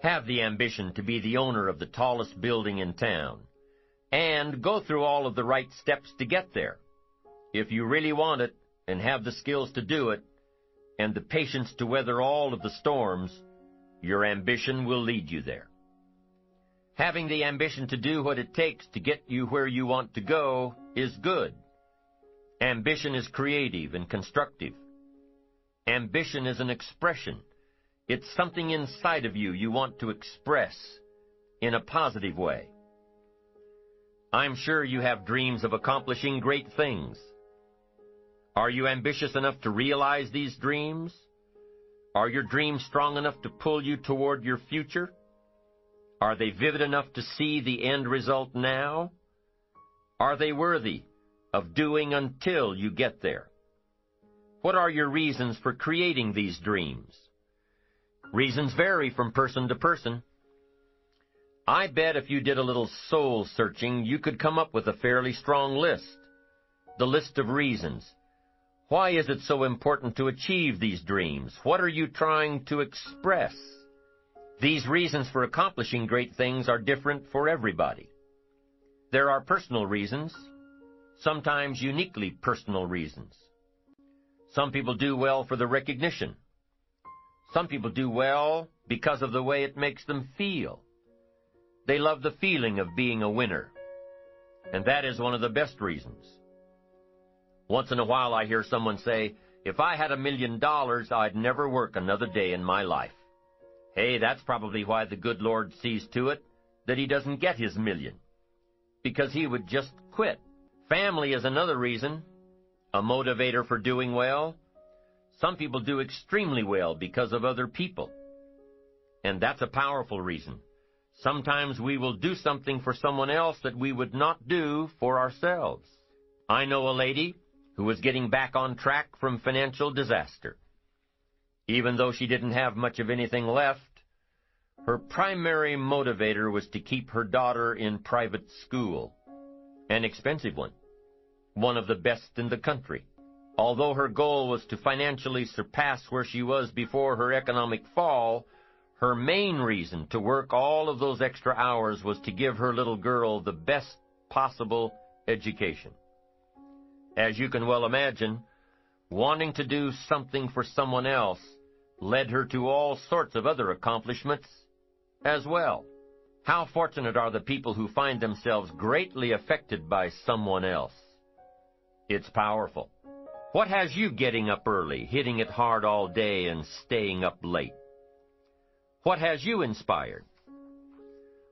Have the ambition to be the owner of the tallest building in town. And go through all of the right steps to get there. If you really want it, and have the skills to do it, and the patience to weather all of the storms, your ambition will lead you there. Having the ambition to do what it takes to get you where you want to go is good. Ambition is creative and constructive. Ambition is an expression. It's something inside of you want to express in a positive way. I'm sure you have dreams of accomplishing great things. Are you ambitious enough to realize these dreams? Are your dreams strong enough to pull you toward your future? Are they vivid enough to see the end result now? Are they worthy of doing until you get there? What are your reasons for creating these dreams? Reasons vary from person to person. I bet if you did a little soul searching, you could come up with a fairly strong list. The list of reasons. Why is it so important to achieve these dreams? What are you trying to express? These reasons for accomplishing great things are different for everybody. There are personal reasons, sometimes uniquely personal reasons. Some people do well for the recognition. Some people do well because of the way it makes them feel. They love the feeling of being a winner. And that is one of the best reasons. Once in a while I hear someone say, if I had $1 million, I'd never work another day in my life. Hey, that's probably why the good Lord sees to it that he doesn't get his million, because he would just quit. Family is another reason, a motivator for doing well. Some people do extremely well because of other people, and that's a powerful reason. Sometimes we will do something for someone else that we would not do for ourselves. I know a lady who was getting back on track from financial disaster. Even though she didn't have much of anything left, her primary motivator was to keep her daughter in private school, an expensive one of the best in the country. Although her goal was to financially surpass where she was before her economic fall, her main reason to work all of those extra hours was to give her little girl the best possible education. As you can well imagine, wanting to do something for someone else led her to all sorts of other accomplishments as well. How fortunate are the people who find themselves greatly affected by someone else. It's powerful. What has you getting up early, hitting it hard all day, and staying up late? What has you inspired?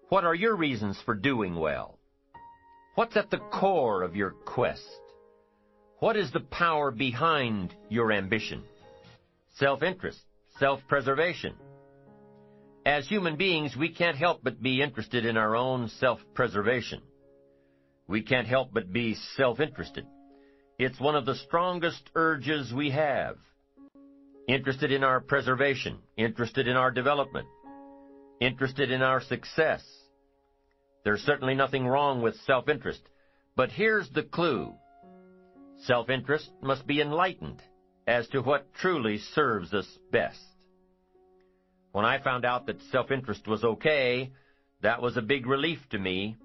What are your reasons for doing well? What's at the core of your quest? What is the power behind your ambition? Self-interest, self-preservation. As human beings, we can't help but be interested in our own self-preservation. We can't help but be self-interested. It's one of the strongest urges we have. Interested in our preservation, interested in our development, interested in our success. There's certainly nothing wrong with self-interest, but here's the clue. Self-interest must be enlightened as to what truly serves us best. When I found out that self-interest was okay, that was a big relief to me.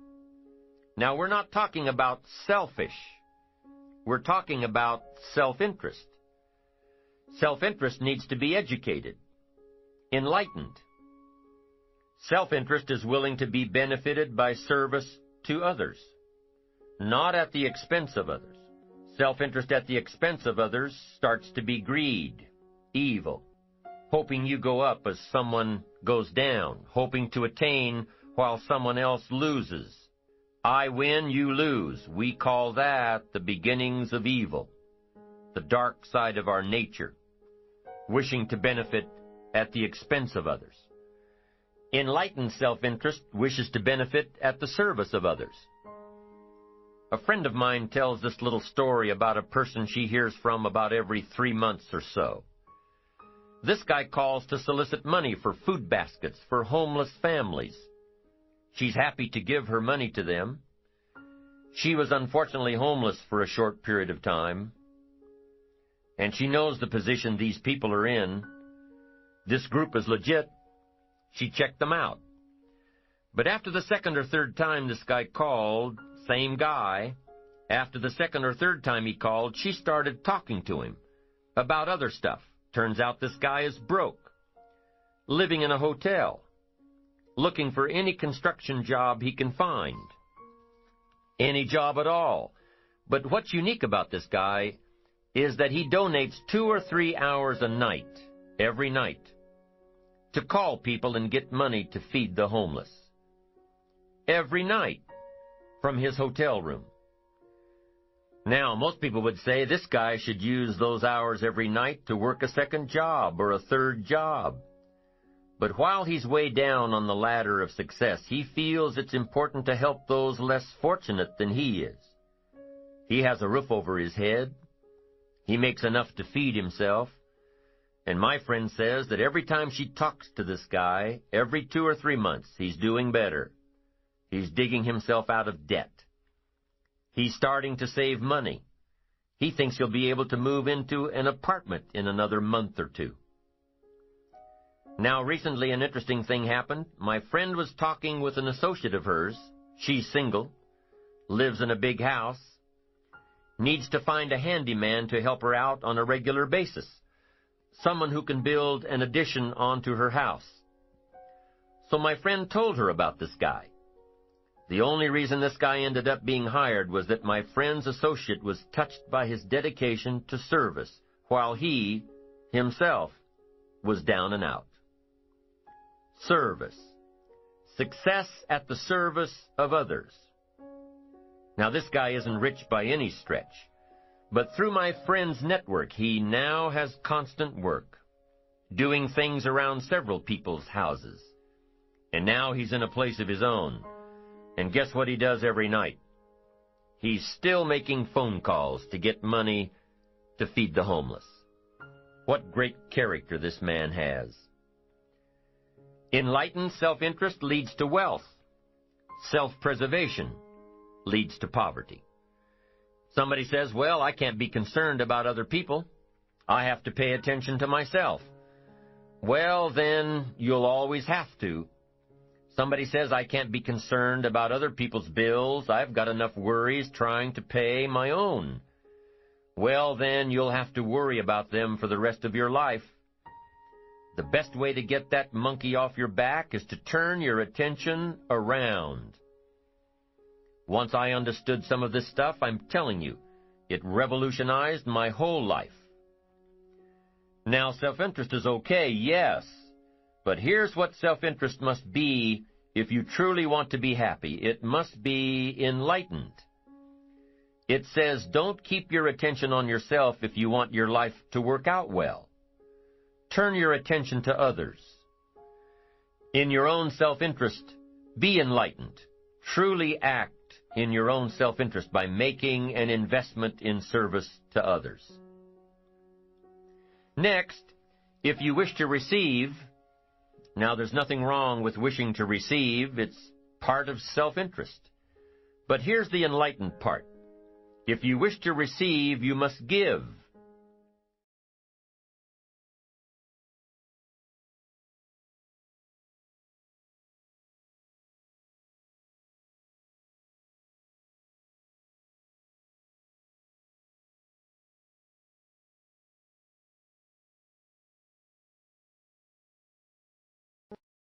Now, we're not talking about selfish. We're talking about self-interest. Self-interest needs to be educated, enlightened. Self-interest is willing to be benefited by service to others, not at the expense of others. Self-interest at the expense of others starts to be greed, evil, hoping you go up as someone goes down, hoping to attain while someone else loses. I win, you lose. We call that the beginnings of evil, the dark side of our nature, wishing to benefit at the expense of others. Enlightened self-interest wishes to benefit at the service of others. A friend of mine tells this little story about a person she hears from about every 3 months or so. This guy calls to solicit money for food baskets for homeless families. She's happy to give her money to them. She was unfortunately homeless for a short period of time, and she knows the position these people are in. This group is legit. She checked them out. But after the second or third time this guy called, same guy, after the second or third time he called, she started talking to him about other stuff. Turns out this guy is broke, living in a hotel, looking for any construction job he can find. Any job at all. But what's unique about this guy is that he donates 2 or 3 hours a night, every night, to call people and get money to feed the homeless. Every night, from his hotel room. Now, most people would say this guy should use those hours every night to work a second job or a third job. But while he's way down on the ladder of success, he feels it's important to help those less fortunate than he is. He has a roof over his head. He makes enough to feed himself. And my friend says that every time she talks to this guy, every 2 or 3 months, he's doing better. He's digging himself out of debt. He's starting to save money. He thinks he'll be able to move into an apartment in another month or 2. Now, recently an interesting thing happened. My friend was talking with an associate of hers. She's single, lives in a big house, needs to find a handyman to help her out on a regular basis, someone who can build an addition onto her house. So my friend told her about this guy. The only reason this guy ended up being hired was that my friend's associate was touched by his dedication to service, while he, himself, was down and out. Service. Success at the service of others. Now, this guy isn't rich by any stretch, but through my friend's network, he now has constant work, doing things around several people's houses. And now he's in a place of his own. And guess what he does every night? He's still making phone calls to get money to feed the homeless. What great character this man has. Enlightened self-interest leads to wealth. Self-preservation leads to poverty. Somebody says, well, I can't be concerned about other people. I have to pay attention to myself. Well, then you'll always have to. Somebody says, I can't be concerned about other people's bills. I've got enough worries trying to pay my own. Well, then you'll have to worry about them for the rest of your life. The best way to get that monkey off your back is to turn your attention around. Once I understood some of this stuff, I'm telling you, it revolutionized my whole life. Now, self-interest is okay, yes, but here's what self-interest must be if you truly want to be happy. It must be enlightened. It says, don't keep your attention on yourself if you want your life to work out well. Turn your attention to others. In your own self-interest, be enlightened. Truly act in your own self-interest by making an investment in service to others. Next, if you wish to receive, now there's nothing wrong with wishing to receive. It's part of self-interest. But here's the enlightened part. If you wish to receive, you must give.